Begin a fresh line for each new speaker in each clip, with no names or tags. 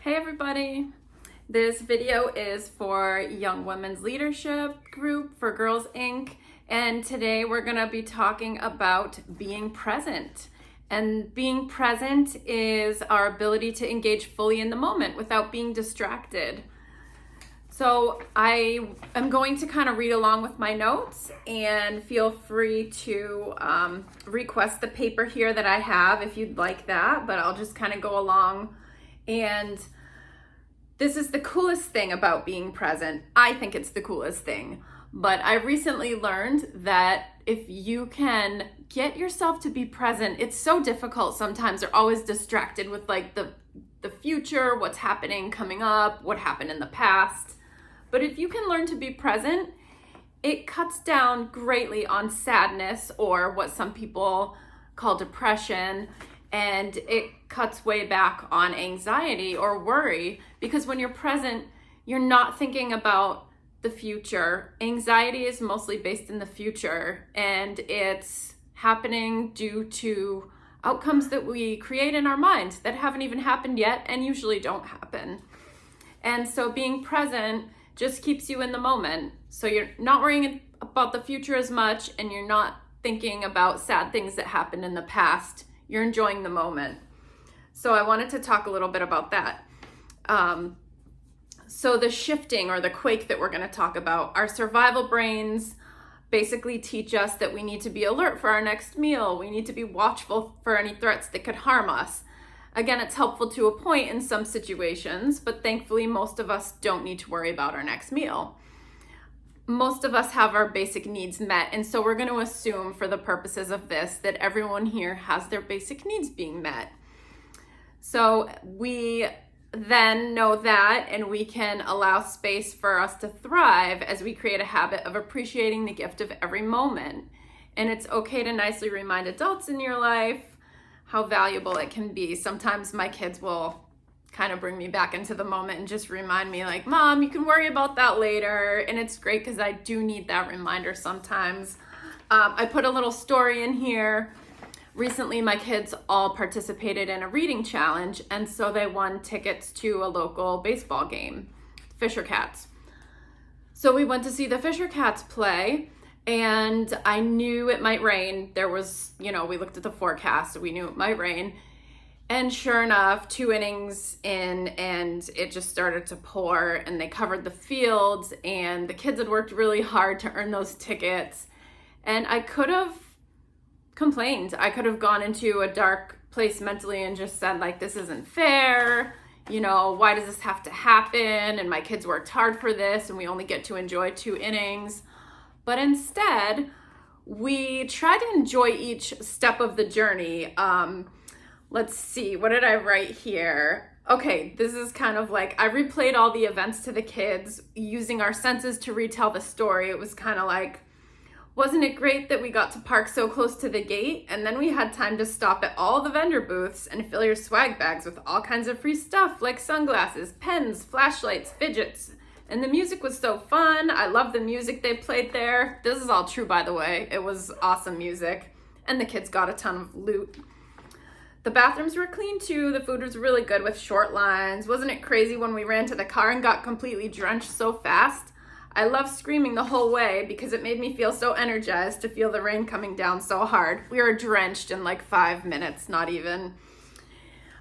Hey everybody! This video is for Young Women's Leadership Group for Girls Inc. And today we're going to be talking about being present. And being present is our ability to engage fully in the moment without being distracted. So I am going to kind of read along with my notes, and feel free to request the paper here that I have if you'd like that, but I'll just kind of go along. And this is the coolest thing about being present. I think it's the coolest thing. But I recently learned that if you can get yourself to be present, it's so difficult sometimes. They're always distracted with like the future, what's happening coming up, what happened in the past. But if you can learn to be present, it cuts down greatly on sadness, or what some people call depression, and it cuts way back on anxiety or worry, because when you're present, you're not thinking about the future. Anxiety is mostly based in the future, and it's happening due to outcomes that we create in our minds that haven't even happened yet and usually don't happen. And so being present just keeps you in the moment. So you're not worrying about the future as much, and you're not thinking about sad things that happened in the past. You're enjoying the moment. So I wanted to talk a little bit about that. So the shifting or the quake that we're going to talk about, our survival brains basically teach us that we need to be alert for our next meal. We need to be watchful for any threats that could harm us. Again, it's helpful to a point in some situations, but thankfully most of us don't need to worry about our next meal. Most of us have our basic needs met, and so we're going to assume for the purposes of this that everyone here has their basic needs being met. So we then know that, and we can allow space for us to thrive as we create a habit of appreciating the gift of every moment. And it's okay to nicely remind adults in your life how valuable it can be. Sometimes my kids will kind of bring me back into the moment and just remind me, like, Mom, you can worry about that later. And it's great because I do need that reminder sometimes. I put a little story in here. Recently, my kids all participated in a reading challenge, and so they won tickets to a local baseball game, Fisher Cats. So we went to see the Fisher Cats play, and I knew it might rain. There was, we looked at the forecast, we knew it might rain. And sure enough, 2 innings in, and it just started to pour, and they covered the fields, and the kids had worked really hard to earn those tickets. And I could have complained. I could have gone into a dark place mentally and just said, like, this isn't fair. Why does this have to happen? And my kids worked hard for this, and we only get to enjoy 2 innings. But instead, we try to enjoy each step of the journey. Let's see, what did I write here? Okay, this is kind of like, I replayed all the events to the kids using our senses to retell the story. It was kind of like, wasn't it great that we got to park so close to the gate? And then we had time to stop at all the vendor booths and fill your swag bags with all kinds of free stuff like sunglasses, pens, flashlights, fidgets. And the music was so fun. I love the music they played there. This is all true, by the way. It was awesome music. And the kids got a ton of loot. The bathrooms were clean too. The food was really good with short lines. Wasn't it crazy when we ran to the car and got completely drenched so fast? I loved screaming the whole way because it made me feel so energized to feel the rain coming down so hard. We were drenched in like 5 minutes, not even.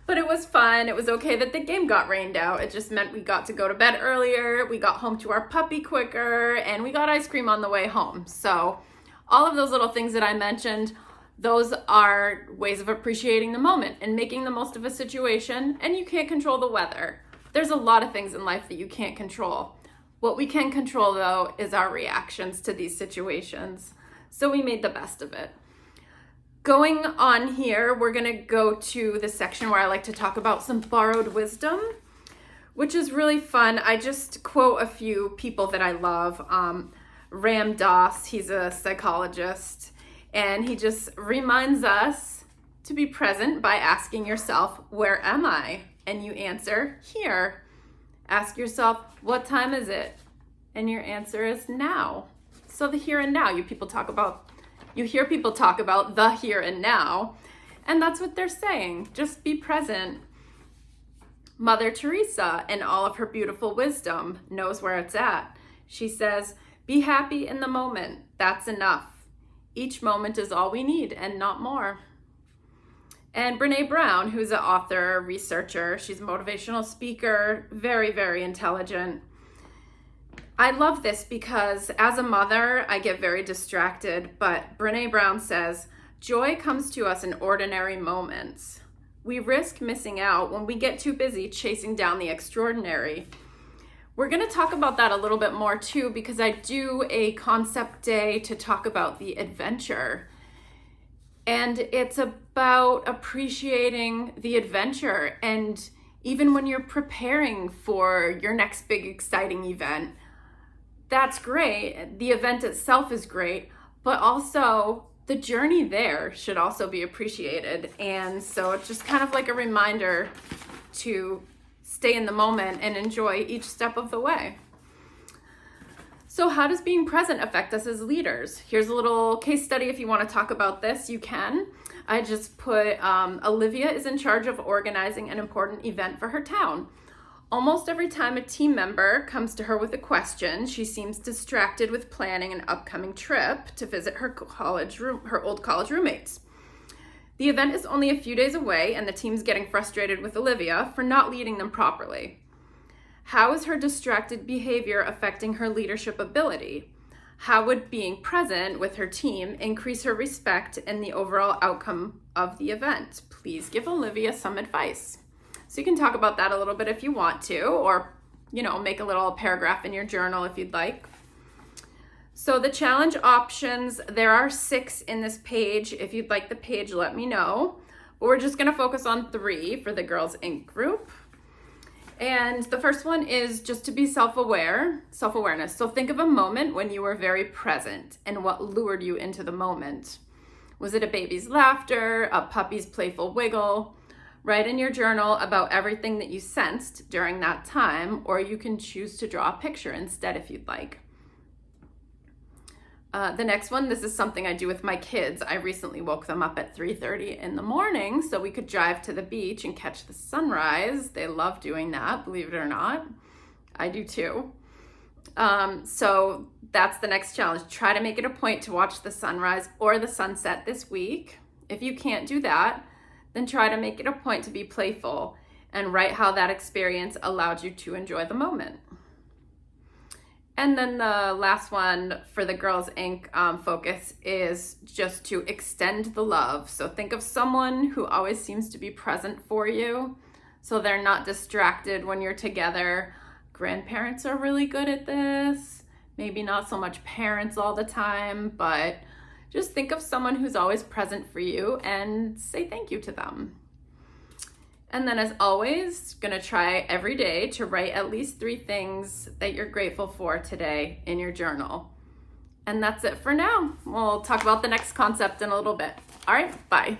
But it was fun. It was okay that the game got rained out. It just meant we got to go to bed earlier, we got home to our puppy quicker, and we got ice cream on the way home. So all of those little things that I mentioned, those are ways of appreciating the moment and making the most of a situation. And you can't control the weather. There's a lot of things in life that you can't control. What we can control, though, is our reactions to these situations. So we made the best of it. Going on here, we're going to go to the section where I like to talk about some borrowed wisdom, which is really fun. I just quote a few people that I love. Ram Dass, he's a psychologist, and he just reminds us to be present by asking yourself, where am I? And you answer, here. Ask yourself, what time is it? And your answer is now. So the here and now, you hear people talk about the here and now, and that's what they're saying. Just be present. Mother Teresa, in all of her beautiful wisdom, knows where it's at. She says, be happy in the moment. That's enough. Each moment is all we need and not more. And Brene Brown, who's an author, researcher, she's a motivational speaker, very, very intelligent. I love this because as a mother, I get very distracted, but Brene Brown says, joy comes to us in ordinary moments. We risk missing out when we get too busy chasing down the extraordinary. We're going to talk about that a little bit more too, because I do a concept day to talk about the adventure. And it's about appreciating the adventure. And even when you're preparing for your next big exciting event, that's great. The event itself is great, but also the journey there should also be appreciated. And so it's just kind of like a reminder to stay in the moment and enjoy each step of the way. So how does being present affect us as leaders? Here's a little case study. If you want to talk about this, you can. I just put, Olivia is in charge of organizing an important event for her town. Almost every time a team member comes to her with a question, she seems distracted with planning an upcoming trip to visit her old college roommates. The event is only a few days away, and the team's getting frustrated with Olivia for not leading them properly. How is her distracted behavior affecting her leadership ability? How would being present with her team increase her respect and the overall outcome of the event? Please give Olivia some advice. So you can talk about that a little bit if you want to, or, make a little paragraph in your journal if you'd like. So the challenge options, there are 6 in this page. If you'd like the page, let me know. But we're just going to focus on 3 for the Girls Inc. group. And the first one is just to be self-awareness. So think of a moment when you were very present and what lured you into the moment. Was it a baby's laughter, a puppy's playful wiggle? Write in your journal about everything that you sensed during that time, or you can choose to draw a picture instead if you'd like. The next one, this is something I do with my kids. I recently woke them up at 3:30 in the morning so we could drive to the beach and catch the sunrise. They love doing that, believe it or not. I do too. So that's the next challenge. Try to make it a point to watch the sunrise or the sunset this week. If you can't do that, then try to make it a point to be playful and write how that experience allowed you to enjoy the moment. And then the last one for the Girls Inc. Focus is just to extend the love. So think of someone who always seems to be present for you, so they're not distracted when you're together. Grandparents are really good at this. Maybe not so much parents all the time, but just think of someone who's always present for you and say thank you to them. And then as always, gonna try every day to write at least 3 things that you're grateful for today in your journal. And that's it for now. We'll talk about the next concept in a little bit. All right, bye.